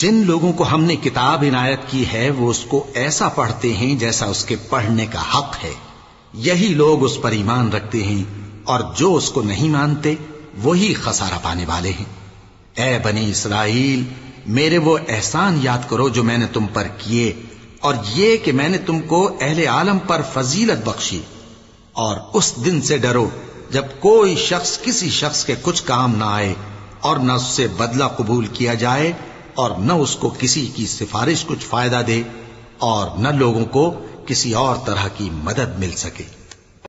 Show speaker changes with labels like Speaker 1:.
Speaker 1: जिन लोगों को हमने किताब इनायत की है वो उसको ऐसा पढ़ते हैं जैसा उसके पढ़ने का हक है। यही लोग उस पर ईमान रखते हैं और जो उसको नहीं मानते वही खसारा पाने वाले हैं। ए बनी इसराइल, मेरे वो एहसान याद करो जो मैंने तुम पर किए, और ये कि मैंने तुमको अहले आलम पर फजीलत बख्शी। और उस दिन से डरो जब कोई शख्स किसी शख्स के कुछ काम ना आए और न उससे बदला कबूल किया जाए और न उसको किसी की सिफारिश कुछ फायदा दे और न लोगों को किसी और तरह की मदद मिल सके।